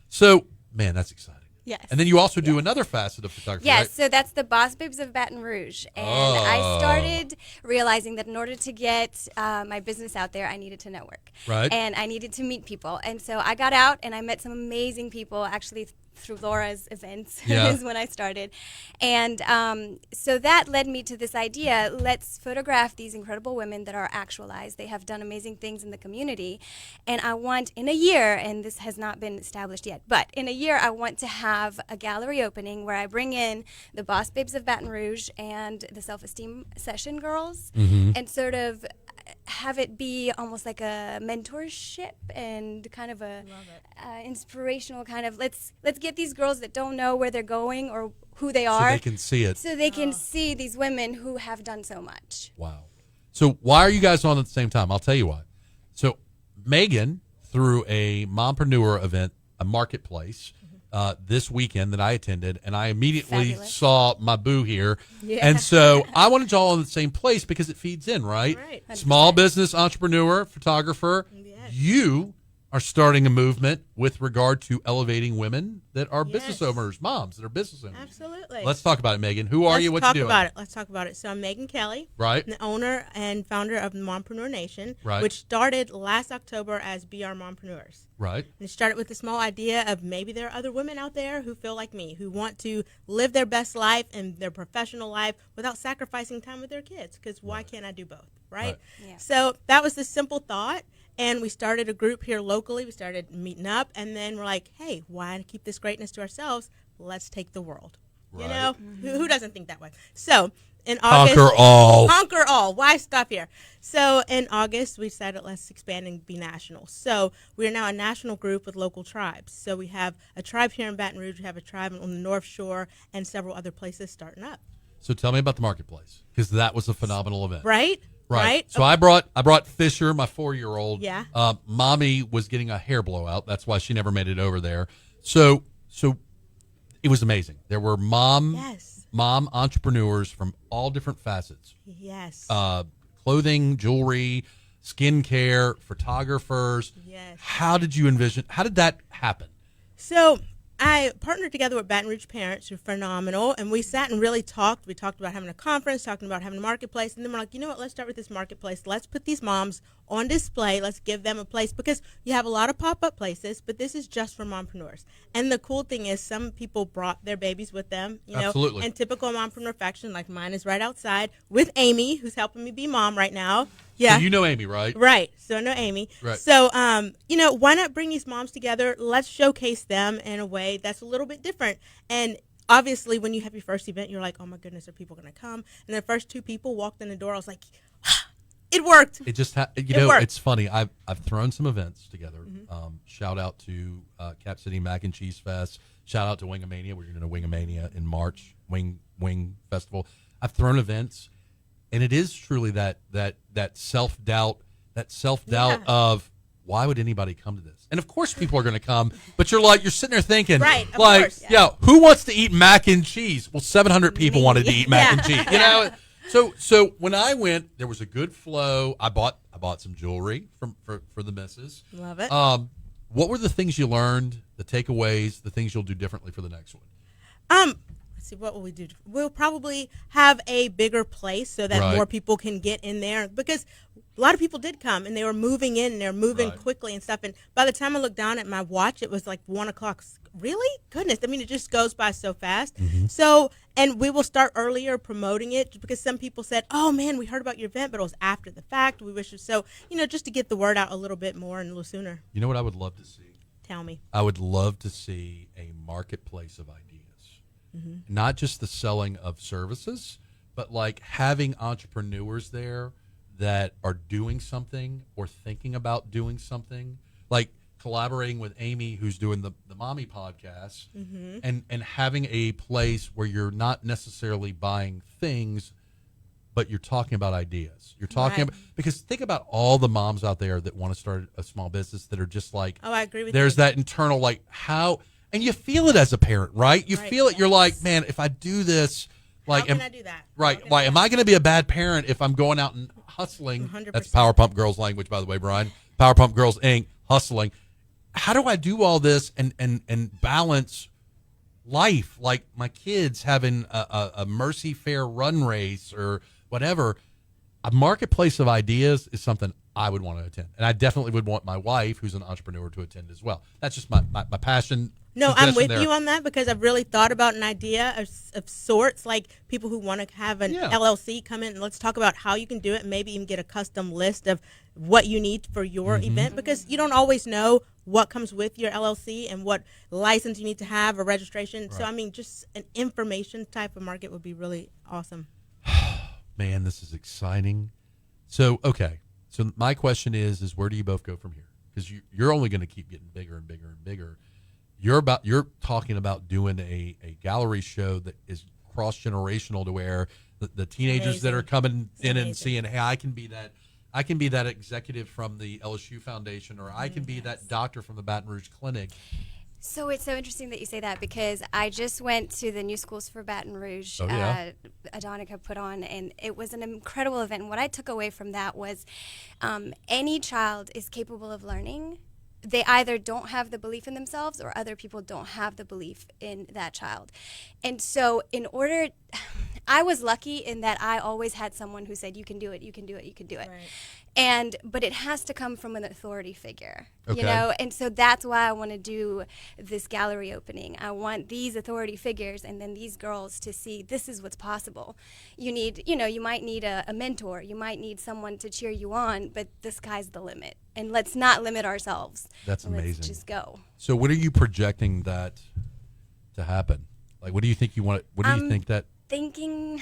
So, man, that's exciting. Yes. And then you also do another facet of photography, Yes, right? so that's the Boss Babes of Baton Rouge. And I started realizing that in order to get my business out there, I needed to network. Right. And I needed to meet people. And so I got out and I met some amazing people, actually through Laura's events is when I started. And so that led me to this idea, let's photograph these incredible women that are actualized. They have done amazing things in the community. And I want in a year, and this has not been established yet, but in a year I want to have a gallery opening where I bring in the Boss Babes of Baton Rouge and the Self-Esteem Session girls and sort of have it be almost like a mentorship and kind of a inspirational kind of let's get these girls that don't know where they're going or who they are, so they can see it, so they can see these women who have done so much. Wow. So why are you guys on at the same time? I'll tell you why. So Megan threw a Mompreneur event, a marketplace, this weekend that I attended, and I immediately saw my boo here. Yeah. And so I wanted y'all in the same place because it feeds in, right? Small business entrepreneur, photographer. Yes. You are starting a movement with regard to elevating women that are business owners, moms that are business owners. Absolutely. Let's talk about it, Megan. Who are you? What you doing? Let's talk about it. So I'm Megan Kylee, right? The owner and founder of the Mompreneur Nation, right, which started last October as BR Mompreneurs. Right. And it started with the small idea of maybe there are other women out there who feel like me, who want to live their best life and their professional life without sacrificing time with their kids, because why can't I do both, right? Yeah. So that was the simple thought. And we started a group here locally. We started meeting up, and then we're like, hey, why keep this greatness to ourselves? Let's take the world. Right. You know, who doesn't think that way? So in August, conquer all. Why stop here? So in August, we decided let's expand and be national. So we are now a national group with local tribes. So we have a tribe here in Baton Rouge. We have a tribe on the North Shore and several other places starting up. So tell me about the marketplace, because that was a phenomenal event. Right. Right. So I brought Fisher, my 4-year-old. Yeah. Mommy was getting a hair blowout. That's why she never made it over there. So it was amazing. There were mom entrepreneurs from all different facets. Yes. Clothing, jewelry, skincare, photographers. Yes. How did that happen? So I partnered together with Baton Rouge parents who are phenomenal, and we sat and really talked. We talked about having a conference, talking about having a marketplace, and then we're like, you know what, let's start with this marketplace. Let's put these moms on display. Let's give them a place, because you have a lot of pop-up places, but this is just for mompreneurs. And the cool thing is some people brought their babies with them, you know. Absolutely. And typical mompreneur fashion, like mine is right outside with Amy, who's helping me be mom right now. Yeah. So you know Amy, right? Right. So I know Amy. Right. So, why not bring these moms together? Let's showcase them in a way that's a little bit different. And obviously, when you have your first event, you're like, oh, my goodness, are people going to come? And the first 2 people walked in the door. I was like, it worked. It just it's funny. I've thrown some events together. Shout out to Cap City Mac and Cheese Fest. Shout out to Wingamania. We're doing a Wingamania in March, Wing Festival. I've thrown events. And it is truly that self-doubt of, why would anybody come to this? And of course people are going to come, but you're sitting there thinking, right, of course, who wants to eat mac and cheese? Well, 700 people wanted to eat mac and cheese, you know? So when I went, there was a good flow. I bought some jewelry for the missus. Love it. What were the things you learned, the takeaways, the things you'll do differently for the next one? see, what will we do? We'll probably have a bigger place so that more people can get in there, because a lot of people did come and they were moving in and they're moving quickly and stuff. And by the time I looked down at my watch, it was like 1 o'clock. Really? Goodness. I mean, it just goes by so fast. So, and we will start earlier promoting it, because some people said, oh man, we heard about your event, but it was after the fact. We wish so, just to get the word out a little bit more and a little sooner. You know what I would love to see? Tell me. I would love to see a marketplace of ideas. Not just the selling of services, but like having entrepreneurs there that are doing something or thinking about doing something, like collaborating with Amy, who's doing the Mommy podcast, and having a place where you're not necessarily buying things, but you're talking about ideas. You're talking about, because think about all the moms out there that want to start a small business that are just like, oh, I agree with there's you. that internal, like, how, and you feel it as a parent, right? You feel it. You're like, man, if I do this, like, how can I do that? Right. Why am I going to be a bad parent if I'm going out and hustling? 100%. That's Power Pump Girls language, by the way, Brian. Power Pump Girls Inc. Hustling. How do I do all this and balance life, like my kids having a Mercy Fair run race or whatever? A marketplace of ideas is something I would want to attend, and I definitely would want my wife, who's an entrepreneur, to attend as well. That's just my passion. No, I'm with there. you on that, because I've really thought about an idea of sorts, like people who want to have an LLC come in and let's talk about how you can do it, and maybe even get a custom list of what you need for your event, because you don't always know what comes with your LLC and what license you need to have or registration. Right. So, I mean, just an information type of market would be really awesome. Man, this is exciting. So, okay. So my question is where do you both go from here? Because you're only going to keep getting bigger and bigger and bigger. You're talking about doing a gallery show that is cross-generational, to where the teenagers that are coming in and seeing, hey, I can be that executive from the LSU Foundation, or I can be that doctor from the Baton Rouge Clinic. So it's so interesting that you say that, because I just went to the New Schools for Baton Rouge, Adonica put on, and it was an incredible event. And what I took away from that was any child is capable of learning. They either don't have the belief in themselves, or other people don't have the belief in that child. And so I was lucky in that I always had someone who said, you can do it, you can do it, you can do it. Right. But it has to come from an authority figure, and so that's why I want to do this gallery opening. I want these authority figures and then these girls to see this is what's possible. You need, you might need a mentor, you might need someone to cheer you on, but the sky's the limit. And let's not limit ourselves. That's amazing. Let's just go. So what are you projecting that to happen? Like, what do you think you want? What do you think that? Thinking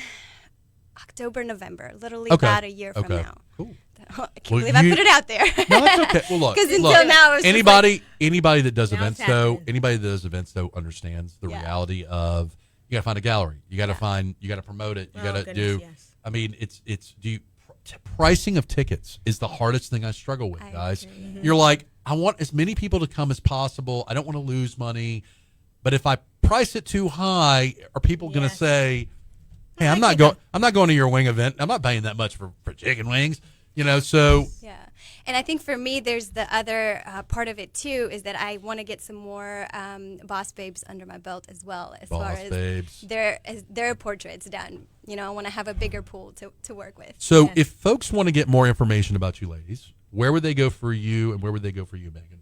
October, November, literally about a year from now. Cool. I can't believe I put it out there. No, that's okay. Well, look, because until now, it was anybody that does events though understands the reality of, you got to find a gallery, you got to promote it, you got to do. Yes. I mean, pricing of tickets is the hardest thing I struggle with, guys. You're like, I want as many people to come as possible. I don't want to lose money, but if I price it too high, are people going to say, "Hey, I'm not going to your wing event. I'm not paying that much for chicken wings." So yeah. And I think for me, there's the other part of it too, is that I want to get some more boss babes under my belt as well, as far as their portraits done. I want to have a bigger pool to work with. So if folks want to get more information about you ladies, where would they go for you, and where would they go for you, Megan?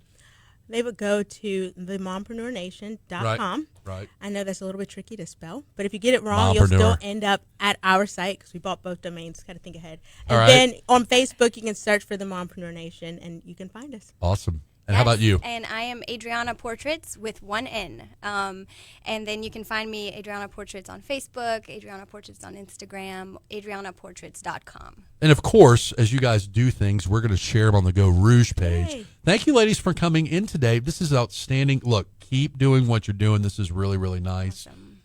They would go to the mompreneursnation.com. Right. I know that's a little bit tricky to spell, but if you get it wrong, you'll still end up at our site, because we bought both domains. Got to think ahead. And then on Facebook, you can search for the Mompreneur Nation, and you can find us. Awesome. And how about you? And I am Adriana Portraits with one N. And then you can find me, Adriana Portraits, on Facebook, Adriana Portraits on Instagram, adrianaportraits.com. And of course, as you guys do things, we're going to share them on the Geaux Rouge page. Yay. Thank you, ladies, for coming in today. This is outstanding. Look, keep doing what you're doing. This is really, really nice. Awesome.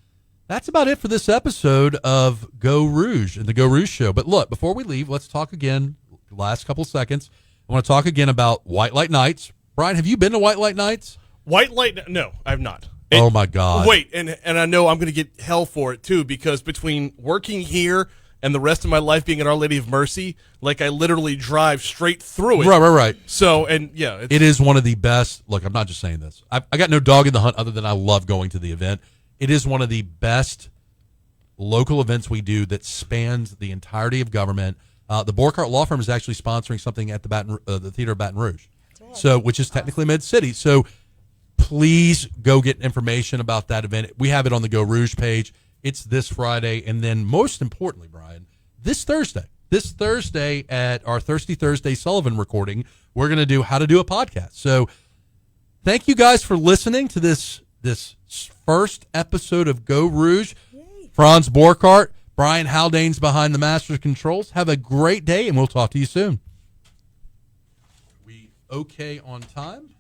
That's about it for this episode of Geaux Rouge and the Geaux Rouge Show. But look, before we leave, let's talk again, last couple seconds. I want to talk again about White Light Nights. Brian, have you been to White Light Nights? White Light? No, I've not. Oh, my God. Wait, and I know I'm going to get hell for it, too, because between working here and the rest of my life being at Our Lady of Mercy, like, I literally drive straight through it. Right. So, and yeah. It is one of the best. Look, I'm not just saying this. I got no dog in the hunt other than I love going to the event. It is one of the best local events we do that spans the entirety of government. The Borghardt Law Firm is actually sponsoring something at the Theater of Baton Rouge, so which is technically Mid-City. So please go get information about that event. We have it on the Geaux Rouge page. It's this Friday, and then most importantly, Brian, this Thursday at our Thirsty Thursday Sullivan recording, we're going to do how to do a podcast. So thank you guys for listening to this first episode of Geaux Rouge. Franz Borghardt, Brian Haldane's behind the master controls. Have a great day, and we'll talk to you soon. We okay on time?